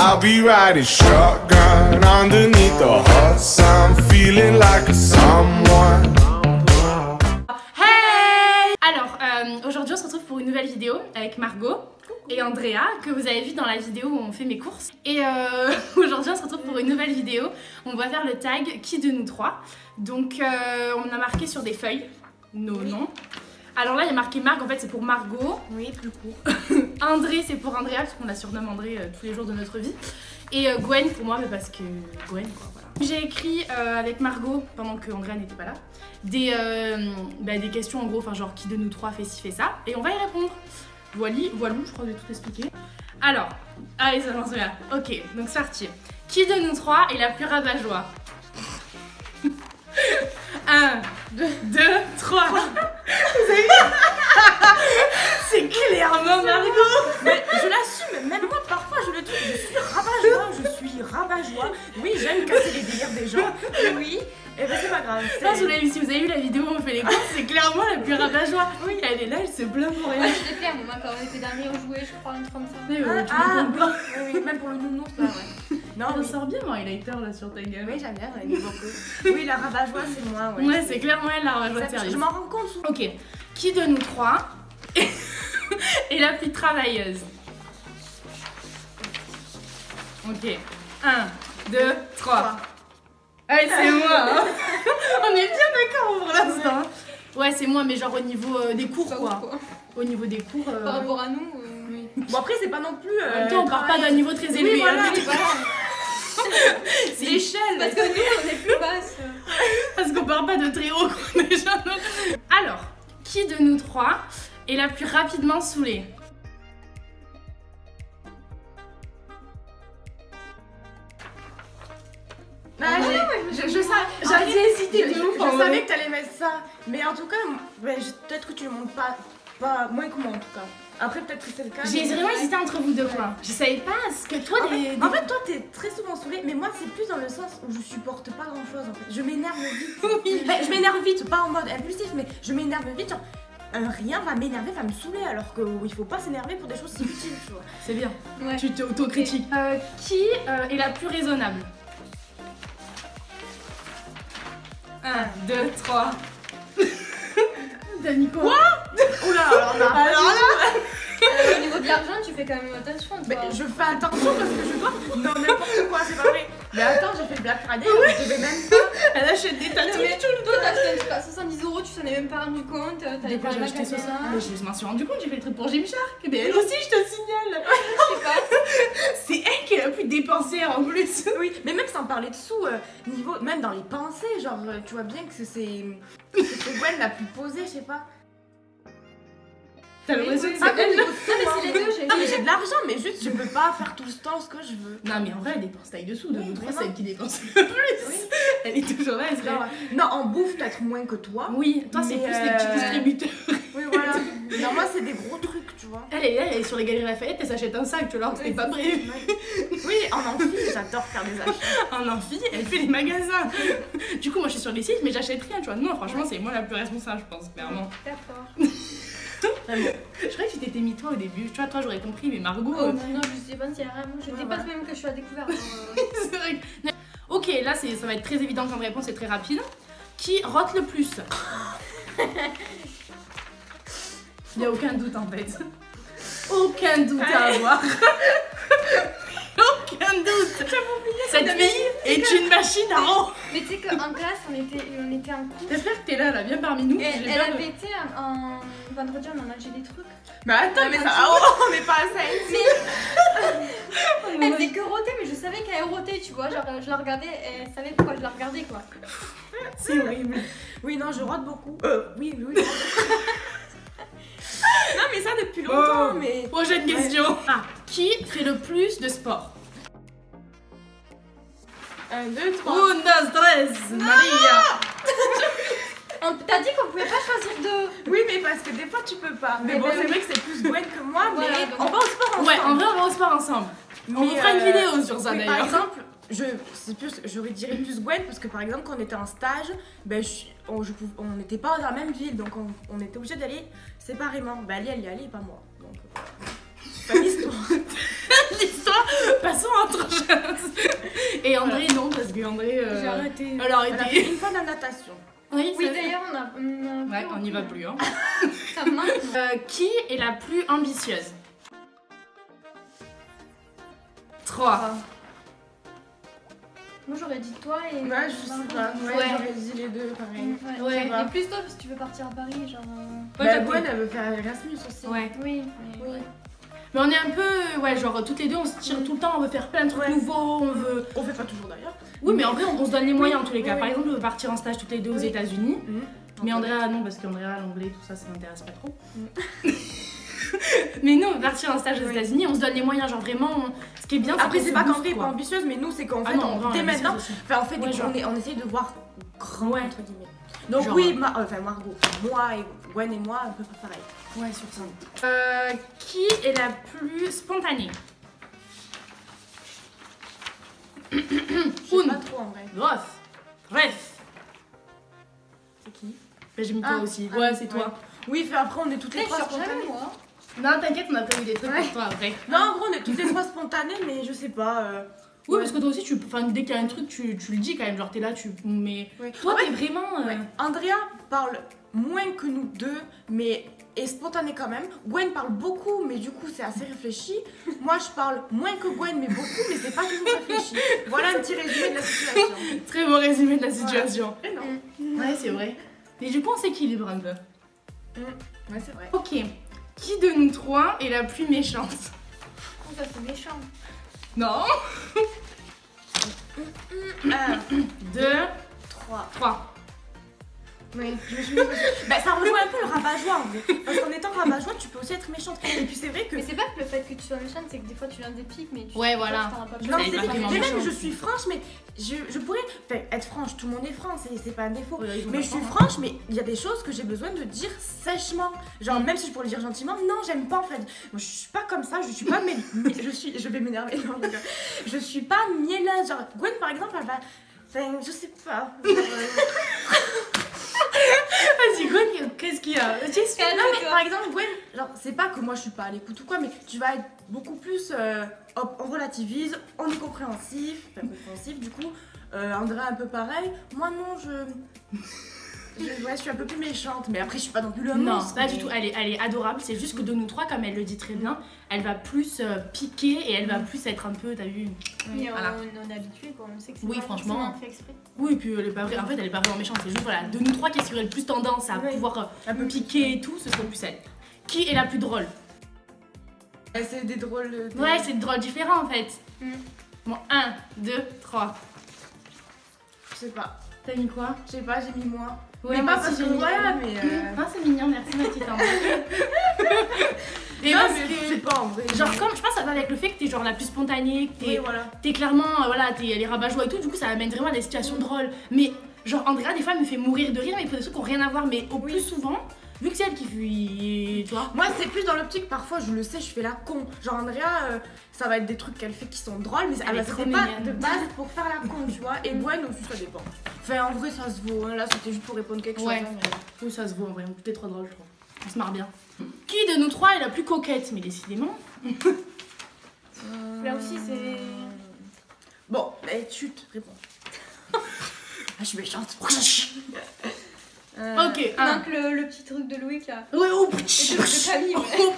I'll be riding shotgun underneath the hot sun, feeling like a someone. Hey! Alors, aujourd'hui on se retrouve pour une nouvelle vidéo avec Margot et Andrea que vous avez vu dans la vidéo où on fait mes courses. Et aujourd'hui on se retrouve pour une nouvelle vidéo. On va faire le tag qui de nous trois. Donc on a marqué sur des feuilles nos noms. Alors là il y a marqué Marc, en fait c'est pour Margot. Oui, plus court. André c'est pour Andrea parce qu'on la surnomme André tous les jours de notre vie. Et Gwen pour moi mais parce que Gwen quoi, voilà. J'ai écrit avec Margot pendant que Andrea n'était pas là des questions en gros, enfin genre qui de nous trois fait ci fait ça et on va y répondre. Voilà, je crois que j'ai tout expliqué. Alors, allez ça j'en souviens. Ok, donc c'est parti. Qui de nous trois est la plus rabat-joie? 1, 2, 3. Vous avez vu? C'est clairement Margot. Mais je l'assume, même moi parfois je le dis, je suis rabat-joie, Oui, j'aime casser les délires des gens, oui, et ben c'est pas grave. Si vous avez vu la vidéo où on fait les courses, c'est clairement la plus rabat-joie. Oui, elle est là, elle se plaint pour rien. Ouais, je l'ai fait à mon maman quand on était dernier, on jouait, je crois, un truc comme ça. Oui, même pour le nounours là, ouais. Non, on sort bien mon highlighter là sur ta gueule. Oui, j'aime bien, j'en ai mis beaucoup. Oui, la rabat-joie c'est moi, ouais. Ouais, c'est clairement elle la rabat-joie de service. Je m'en rends compte. Ok, qui de nous trois est la plus travailleuse? Ok, 1, 2, 3. Allez, c'est moi hein. On est bien d'accord pour l'instant. Ouais, c'est moi, mais genre au niveau des cours quoi. Au niveau des cours. Par rapport à nous, oui. Bon, après, c'est pas non plus. En même temps, on part pas d'un niveau très élevé. Oui, voilà. Hein, c'est l'échelle. Parce que nous, on est plus basse. Parce qu'on part pas de très haut quoi, déjà. Alors, qui de nous trois est la plus rapidement saoulée? J'avais hésité de ouf. Je savais vrai. que t'allais mettre ça. Mais en tout cas, peut-être que tu le montes pas moins que moi en tout cas. Après, peut-être que c'est le cas. J'ai vraiment hésité entre vous deux quoi. Je savais pas ce que toi En fait, toi t'es très souvent saoulée, mais moi c'est plus dans le sens où je supporte pas grand chose en fait. Je m'énerve vite. Oui. Enfin, je m'énerve vite, pas en mode impulsif, mais je m'énerve vite. Genre, rien va m'énerver, va me saouler, alors qu'il faut pas s'énerver pour des choses si utiles, tu vois. C'est bien. Ouais. Tu t'autocritiques. Qui est la plus raisonnable? 1, 2, 3. T'as mis quoi? Oula, alors là. Au niveau de l'argent, tu fais quand même attention, toi. Mais je fais attention parce que je dois. Non, n'importe quoi, c'est pas vrai. Mais attends, j'ai fait le Black Friday, je devais même pas. Elle achète des tatouages tout le temps. Toi, t'as acheté un truc à 70 €, tu t'en es même pas rendu compte. T'avais pas J'ai le acheté magasin. 60. Mais je m'en suis rendu compte, j'ai fait le truc pour Gymshark. Mais elle aussi, je te signale. Je sais pas. C'est elle qui est la plus dépensière en plus. Oui, mais même sans parler de sous, niveau, même dans les pensées, genre, tu vois bien que c'est Gwen la plus posée, je sais pas. T'as l'impression que Ah, c'est elle. non, mais c'est les deux, j'ai Non, mais j'ai de l'argent, mais juste, je peux pas faire tout le temps ce que je veux. Non, mais en vrai, elle dépense taille dessous. De Oui, nous trois, vraiment. c'est elle qui dépense le plus. Oui. Elle est toujours là, elle se Genre, non, en bouffe, peut-être moins que toi. Oui, toi, c'est Mais, plus les petits distributeurs. Oui, voilà. Non, moi, c'est des gros trucs, tu vois. Elle est sur les Galeries Lafayette, elle s'achète un sac, tu vois, alors que c'était pas prévu. Oui, en amphi, j'adore faire des achats. En amphi, elle fait les magasins. Du coup, moi, je suis sur les sites, mais j'achète rien, tu vois. Non, franchement, c'est moi la plus responsable, je pense, clairement. D'accord. Je croyais que tu t'étais mis toi au début. Tu vois, toi, j'aurais compris, mais Margot. Oh non, je sais pas si vraiment. Je Ouais, dépasse voilà. même que je suis à découvert. C'est vrai que- Ok, là, ça va être très évident comme réponse, c'est très rapide. Qui rote le plus? Il n'y a aucun doute en fait. Aucun doute à avoir. Aucun doute. Cette fille est une machine à rond. Mais tu sais qu'en classe, on était en cours. J'espère que t'es là, viens parmi nous. Et J'ai elle peur de- avait été en vendredi, on en a acheté des trucs. Mais attends, mais ça. On n'est pas à ça ici. Elle faisait que roter, mais je savais qu'elle rotait, tu vois. Genre, je la regardais, et elle savait pourquoi je la regardais, quoi. C'est horrible. Oui, non, je rote beaucoup. Oui. Non, mais ça depuis longtemps, mais. Prochaine question. Ah, qui fait le plus de sport? 1, 2, 3. Un, dos, tres, Maria. T'as dit qu'on pouvait pas choisir deux. Oui, mais parce que des fois tu peux pas. Mais Mais bon, ben c'est oui. vrai que c'est plus Gwen que moi, Voilà, mais donc- on va au sport ensemble. Ouais, en vrai, on va au sport ensemble. On vous fera une vidéo sur ça oui, d'ailleurs. Par exemple, j'aurais dirais plus Gwen parce que par exemple, quand on était en stage, ben, on n'était pas dans la même ville, donc on était obligé d'aller séparément. Ben, elle y est allée, pas moi. Donc, pas l'histoire. L'histoire, passons entre Et André, non, parce que André. J'ai arrêté. Alors, Elle a fait une fois de la natation. Oui, Oui, ça- d'ailleurs, Ouais, on n'y va plus. Hein. Ça me manque. Qui est la plus ambitieuse? 3. Moi, j'aurais dit toi et. Ouais, je sais pas. Ouais, Ouais. j'aurais dit les deux pareil. Ouais. Et plus toi, parce que tu veux partir à Paris, genre. Bah, Gwen, elle veut faire Erasmus aussi. Ouais. Oui, Oui. Mais on est un peu, ouais, genre toutes les deux on se tire tout le temps, on veut faire plein de trucs Ouais. nouveaux, on veut. On fait pas toujours d'ailleurs. Oui, mais en vrai on se donne les moyens en tous les cas. Oui, Par oui. exemple, on veut partir en stage toutes les deux aux Oui. États-Unis. Mais Ok. Andrea non, parce qu'Andrea l'anglais tout ça, ça m'intéresse pas trop. Mais nous on veut partir en stage aux Oui. États-Unis, on se donne les moyens, genre vraiment. Ce qui est bien, Après, qu'on c'est se pas booste, qu'André est quoi. pas ambitieuse, mais nous, c'est qu'en Ah fait, non, en vrai, dès on est maintenant, ambitieuse aussi. enfin, on fait Ouais, des genre. on essaye de voir grand, Ouais. entre guillemets. Donc Genre, oui, enfin Margot, moi et Gwen et moi, un peu pareil. Ouais, sur ça. Qui est la plus spontanée? Je sais pas trop en vrai. Bref. C'est qui? Ben, j'ai mis toi Ah, aussi. ah, Ouais, c'est toi. Oui, fait après, on est toutes les Je trois sors jamais, spontanées. moi. Non, t'inquiète, on a prévu des trucs Ouais. pour toi après. Non, en gros, on est toutes les trois spontanées, mais je sais pas. Oui, ouais. parce que toi aussi, enfin, dès qu'il y a un truc, tu le dis quand même. Genre, t'es là, mais Ouais. toi, En fait, t'es vraiment. ouais. Andrea parle moins que nous deux, mais est spontanée quand même. Gwen parle beaucoup, mais du coup, c'est assez réfléchi. Moi, je parle moins que Gwen, mais beaucoup, mais c'est pas toujours réfléchi. Voilà un petit résumé de la situation. Très beau résumé de la situation. Et non. Ouais, c'est vrai. Mais du coup, on s'équilibre un peu. Ouais, c'est vrai. Ok. Qui de nous trois est la plus méchante? Oh, ça c'est méchant. Non. 1, 2, 3. 3. Oui, je me suis dit. Bah, ça rejoint un peu le rabat-joie en vrai. Parce qu'en étant rabat-joie, tu peux aussi être méchante. Et puis c'est vrai que. Mais c'est pas que le fait que tu sois méchante, c'est que des fois tu viens des pics, mais tu Ouais, toi, voilà. tu t'en rends pas Non, Ça compte. est c'est pas vrai. vraiment Mais même méchant. je suis franche, mais je pourrais. Enfin, être franche, tout le monde est franc, c'est pas un défaut. Ouais, ils ont Mais pas je suis tort, hein. franche, mais il y a des choses que j'ai besoin de dire sèchement. Genre, même si je pourrais le dire gentiment, non, j'aime pas en fait. Moi, je suis pas comme ça, je suis pas. Je vais m'énerver, non, je rigole. Je suis pas mielleuse. Genre, Gwen par exemple, elle va. Enfin, je sais pas. Genre, Vas-y, Gwen, qu'est-ce qu'il y a? Non mais par exemple Gwen, genre c'est pas que moi je suis pas à l'écoute ou quoi, mais tu vas être beaucoup plus, hop, on relativise, on est compréhensif, enfin compréhensif du coup, Andrea un peu pareil, moi non ouais, je suis un peu plus méchante, mais après je suis pas non plus le Non, monstre, pas mais- du tout. Elle est adorable. C'est juste que de nous trois, comme elle le dit très bien, elle va plus piquer et elle va plus être un peu, t'as vu? Mais Voilà. on est habitué quoi, on sait que c'est Oui, pas franchement. forcément fait exprès. Oui, puis elle est pas vraie. En fait, elle est pas vraiment méchante. C'est juste voilà, de nous trois qui aurait le plus tendance à Oui. pouvoir Un peu piquer et tout, ce serait plus elle. Qui est la plus drôle? C'est des drôles de... Ouais, c'est drôle différent en fait. Mm. Bon, 1, 2, 3. Je sais pas, T'as mis quoi? je sais pas, j'ai mis moi. Ouais, mais moi pas aussi, parce que j'ai mis voilà, elle. mais... Ah, c'est mignon, merci ma petite Ambre. Et non, parce mais je que- sais pas en vrai. Genre comme je pense que ça va avec le fait que t'es genre la plus spontanée, que t'es Oui, voilà. t'es clairement voilà, t'es les rabat-joie et tout, du coup ça amène vraiment à des situations drôles. Mais genre Andrea des fois elle me fait mourir de rire mais pour des trucs qui ont rien à voir, mais au plus souvent, vu que c'est elle qui fuit, tu vois. Moi, c'est plus dans l'optique, parfois, je le sais, je fais la con. Genre, Andrea, ça va être des trucs qu'elle fait qui sont drôles, mais Elle est elle trop c'était pas mignonne. de base pour faire la con, tu vois. Et Gwen aussi, ça dépend. Enfin, en vrai, ça se vaut. Hein. Là, c'était juste pour répondre quelque chose. Ouais. hein, mais- Oui, ça se voit en vrai, tout est trop drôle je trouve. On se marre bien. Qui de nous trois est la plus coquette? Mais décidément. Là aussi c'est. Bon, chut, réponds. Ah, je suis méchante. Ok, Il 1. manque le petit truc de Louis là. Ouais, oh, Et de Camille, ouais. oh,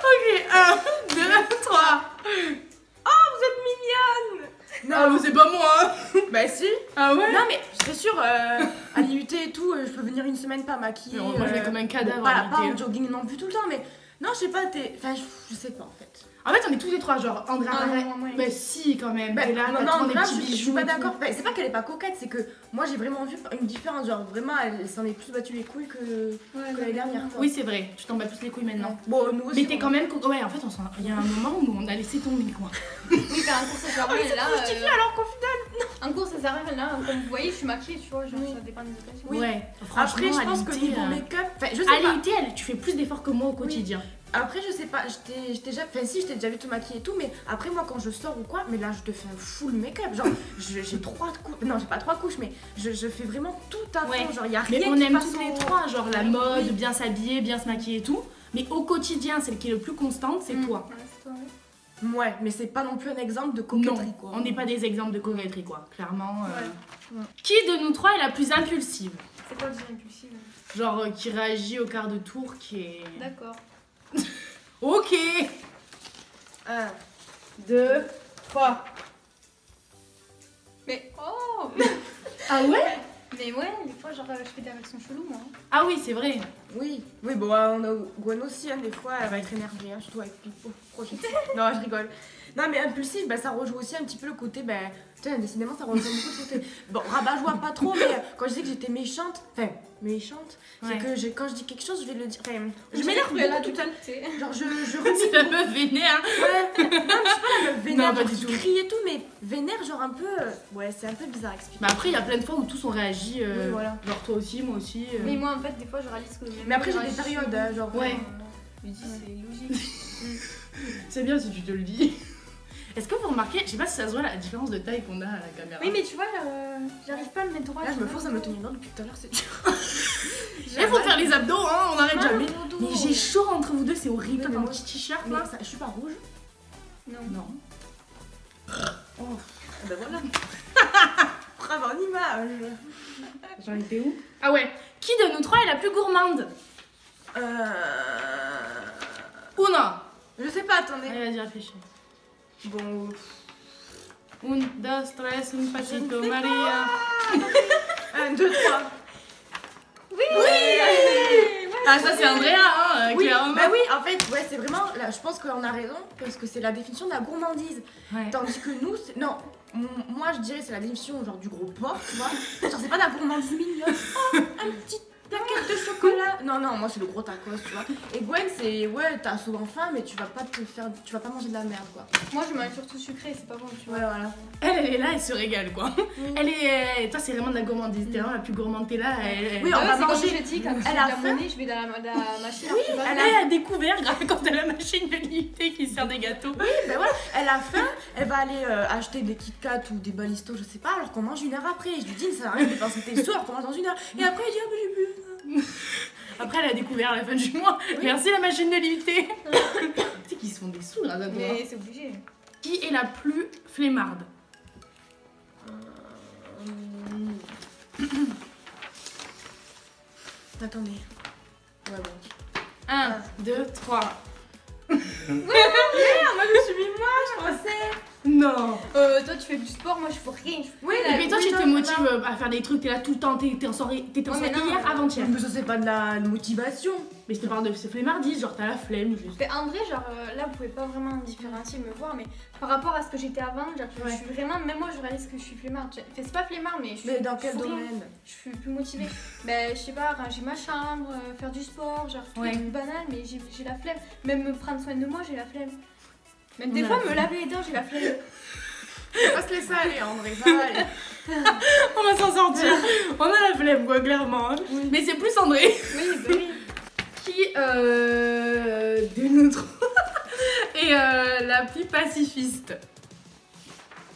ok, 1, 2, 3. Vous êtes mignonne. Ah, mais c'est pas moi hein. Bah, si. Ah ouais? Non, mais c'est sûr, à l'IUT et tout, je peux venir une semaine pas maquillée. Non, moi je vais comme un cadavre. Pas, en pas en réalité. jogging non plus tout le temps, mais. Non, je sais pas, t'es. Enfin, je sais pas en fait. En fait, on est tous les trois, genre Andrea, Ah, pareil. non, moi, Bah, si, quand même. T'es là, non, t'as non, toujours des Andrea, petits je suis bijoux. pas et tout. d'accord. Enfin, c'est pas qu'elle est pas coquette, c'est que moi j'ai vraiment vu une différence. Genre vraiment, elle s'en est plus battu les couilles que l'année dernière. Quoi. Oui, c'est vrai, tu t'en bats plus les couilles maintenant. Bon, nous aussi. Mais t'es quand même. Ouais, en fait, il y a un moment où on a laissé tomber quoi. Oui, faire un cours césarien là. alors qu'au final. Un cours césarien là, comme vous voyez, je suis maquillée, tu vois, genre Oui. ça dépend des occasions. Oui. Ouais, Après, franchement, je pense que à l'IUT, niveau make-up. Enfin, je sais à pas. l'IUT, tu fais plus d'efforts que moi au quotidien. Après, je sais pas. J'étais déjà. Enfin, si, je t'ai déjà vu te maquiller et tout. Mais après, moi, quand je sors ou quoi, mais là, je te fais un full make-up. Genre, j'ai 3 couches. Non, j'ai pas 3 couches, mais je fais vraiment tout à fond. Ouais. Genre, y a rien Mais on qui aime passe toutes les au- trois, genre la mode, Oui. bien s'habiller, bien se maquiller et tout. Mais au quotidien, celle qui est le plus constante, c'est Mm. toi. Ouais, c'est toi, ouais. Ouais, mais c'est pas non plus un exemple de coquetterie, Non, quoi. on n'est pas des exemples de coquetterie, quoi. Clairement. Ouais. Qui de nous trois est la plus impulsive? C'est quoi le dire impulsif? Genre qui réagit au quart de tour, qui est. D'accord. Ok. 1, 2, 3. Mais oh Ah ouais? Mais ouais, des fois, genre, je fais des réactions cheloues, moi. Ah oui, c'est vrai. Oui, bon, on a Gwen aussi, hein, des fois, elle va être énervée, hein, surtout avec Pipo, prochaine fois. Non, je rigole. Non, mais impulsif, bah, ça rejoue aussi un petit peu le côté, bah, tiens, décidément, ça rejoue beaucoup le côté. Bon, rabat-joie pas trop, mais quand je dis que j'étais méchante, c'est Ouais. que quand je dis quelque chose, je vais le dire. Enfin, je On m'énerve dirait que beaucoup là, toute seule. tu sais. Genre, je C'est remets. la meuf vénère. Ouais, non, mais je suis pas la meuf vénère, Non, pas genre, du qui tout. crie et tout, mais vénère, genre un peu. Ouais, c'est un peu bizarre à expliquer. Mais après, il y a plein de fois où tous on réagit. Oui, voilà. Genre toi aussi, moi aussi. Mais moi, en fait, des fois, je réalise que. Mais après, j'ai des périodes, hein, genre. Ouais. Je me dis, c'est logique. C'est bien si tu te le dis. Est-ce que vous remarquez, je sais pas si ça se voit la différence de taille qu'on a à la caméra. Oui, mais tu vois, j'arrive pas à me mettre droit. Là, je me force à me tenir droit depuis tout à l'heure, c'est dur. Il faut faire les abdos, hein, on arrête Ah, jamais. mon dos. Mais j'ai chaud entre vous deux, c'est horrible. Oui, Toi, mais t'as un moi- petit t-shirt Mais là. ça, je suis pas rouge. Non. Non. Oh, Ben voilà. Bravo en image. j'en étais où? Ah ouais. Qui de nous trois est la plus gourmande? Una. Je sais pas, attendez. Allez, vas-y, réfléchis. Bon. Un, dos, tres, un pasito, sais Maria. 1, 2, 3. Ah, ça c'est Andrea, hein, Oui, clairement. bah oui, en fait, ouais, c'est vraiment. Là, je pense qu'on a raison parce que c'est la définition de la gourmandise. Ouais. Tandis que nous, non. Moi, je dirais c'est la définition genre du gros porc, tu vois. Genre, c'est pas de la gourmandise mignonne. Oh, un petit plaquette de chocolat. Non, moi, c'est le gros tacos, tu vois. Et Gwen, c'est ouais, t'as souvent faim, mais tu vas pas manger de la merde, quoi. Moi, je mange surtout sucré, c'est pas bon, tu vois. Ouais, voilà. Elle est là, elle se régale quoi. Toi, c'est vraiment de la gourmandise. T'es vraiment la plus gourmande, t'es là. Oui, Ah on ouais, va c'est comme manger. je dis, quand Elle j'ai de a la faim. monnaie, je vais dans la machine. Oui, je sais pas. Elle a découvert quand elle a la machine de limité qui sert des gâteaux. Ben voilà, elle a faim, elle va aller acheter des Kit Kat ou des Balistos, je sais pas, alors qu'on mange une heure après. Je lui dis, ça sert à rien de dépenser tes sous alors qu'on mange dans une heure. Et après, elle dit, ah ben j'ai plus. Après, elle a découvert à la fin du mois. Merci la machine de limité. Tu sais qu'ils se font des sous grâce à toi. Mais c'est obligé. Qui est la plus flemmarde? Attendez. Ouais, bon. 1, 2, 3. Moi, je me suis mis moi, je pensais. Non. Toi, tu fais du sport, moi, je fais rien. Oui, Et puis toi, oui, tu te non, motives à faire des trucs, t'es là tout le temps, t'étais en soirée Ouais, mais non, hier, avant-hier. Mais ça, c'est pas de la motivation. Mais je te parle de ce flemmardise, genre t'as la flemme juste. Mais en vrai, genre là, vous pouvez pas vraiment différencier, me voir, mais par rapport à ce que j'étais avant, genre, Ouais. je suis vraiment, même moi, je réalise que je suis flemmarde. Enfin, c'est pas flemmard, mais je suis. Mais dans quel je fous rien. domaine? Je suis plus motivée. Ben, je sais pas, ranger ma chambre, faire du sport, genre tous Ouais. les trucs banals, mais j'ai la flemme. Même me prendre soin de moi, j'ai la flemme. Même On des a fois, la me flemme. laver les dents, j'ai la flemme. On va se laisser aller, André, ça va aller. On va s'en sortir. On a la flemme quoi, clairement. Mais c'est plus André. Oui, bah oui. Qui de nous trois est la plus pacifiste?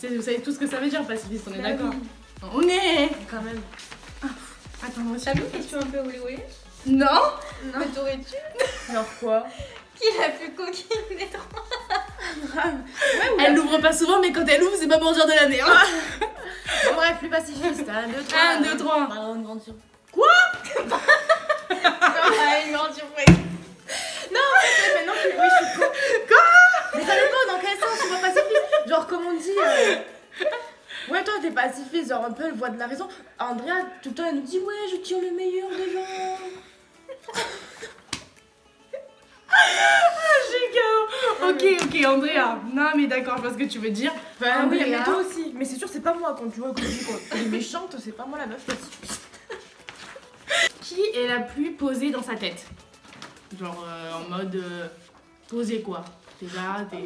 Tu sais, vous savez tout ce que ça veut dire pacifiste, on est Bah d'accord? oui. On est. Quand même. Attends, moi aussi. T'as vu une question un peu olé olé? Non. Mais t'aurais-tu? Genre quoi? Qui est la plus coquine des trois? Elle l'ouvre pas souvent, mais quand elle ouvre, c'est pas pour dire de la merde. Bon, bref, plus pacifiste. 1, 2, 3. 1, 2, 3. Pardon, une grande surprise. Ah, une grande surprise. Mais non, oui, je suis con. Quoi? Mais ça dépend dans quel sens tu vois pacifiste. Genre, comme on dit. Ouais, toi, t'es pacifiste, genre un peu, elle voit de la raison. Andrea, tout le temps, elle nous dit, ouais, je tire le meilleur des gens. Ok, Andrea. Non, mais d'accord, je vois ce que tu veux dire. Enfin, oui, Andrea. mais toi aussi. Mais c'est sûr, c'est pas moi quand tu vois que je dis qu'elle est méchante, c'est pas moi la meuf pacifiste. Qui est la plus posée dans sa tête? Genre en mode posée quoi. T'es là, t'es.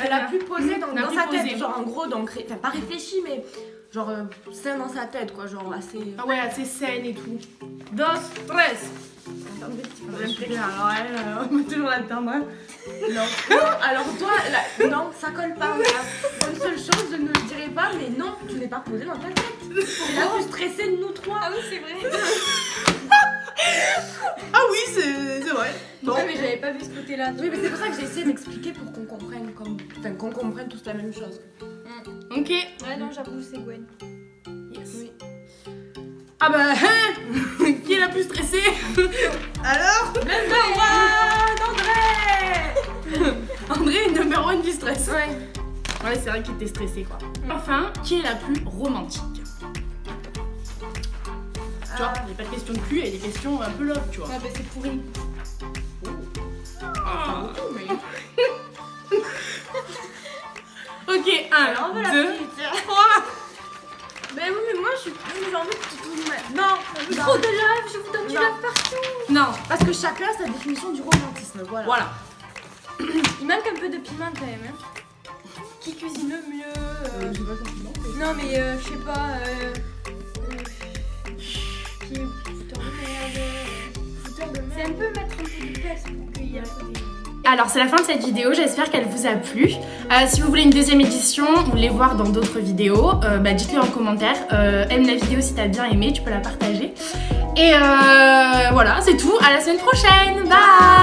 Elle a plus posé dans, Elle a dans plus sa posé. tête, genre en gros, enfin pas réfléchi, mais genre sain dans sa tête, quoi, genre assez. Ah ouais, assez saine et tout. Dos, tres. Super, alors elle, on peut toujours l'atteindre. Hein. Non. Non, alors toi, non, ça colle pas. Voilà. Une seule chose, je ne le dirai pas, mais non, tu n'es pas posé dans ta tête. C'est la plus stressée de nous trois. Ah oui, c'est vrai. Ah oui, c'est vrai. Bon. Ouais, mais j'avais pas vu ce côté-là. Oui, mais c'est pour ça que j'ai essayé d'expliquer pour qu'on comprenne comme Enfin, qu'on comprenne tous la même chose. Ok. Ouais, non, j'avoue, c'est Gwen. Yes. Oui. Ah bah, hein. Qui est la plus stressée? Alors, number one, André. André est number one du stress. Ouais. Ouais, c'est vrai qu'il était stressé quoi. Enfin, qui est la plus romantique? Tu vois, il n'y a pas de question de cul, il y a des questions un peu love, tu vois. Ouais, bah, c'est pourri. Ah. Ok, 1, 2, 3. Mais oui, mais moi je suis. J'ai envie de tout mettre. Non, Trop de love, je vous donne du Non. love partout. Non, parce que chacun a sa définition du romantisme. Voilà. voilà. Il manque un peu de piment quand même. Hein. Qui cuisine le mieux J'ai pas compris, non. Non, mais je sais pas. Qui est fouteur de merde. Fouteur de C'est un peu mettre un peu de place pour qu'il y ait un peu des. Alors c'est la fin de cette vidéo, j'espère qu'elle vous a plu. Si vous voulez une deuxième édition, vous voulez voir dans d'autres vidéos, dites-le en commentaire. Aime la vidéo si t'as bien aimé, tu peux la partager. Et voilà, c'est tout, à la semaine prochaine, bye.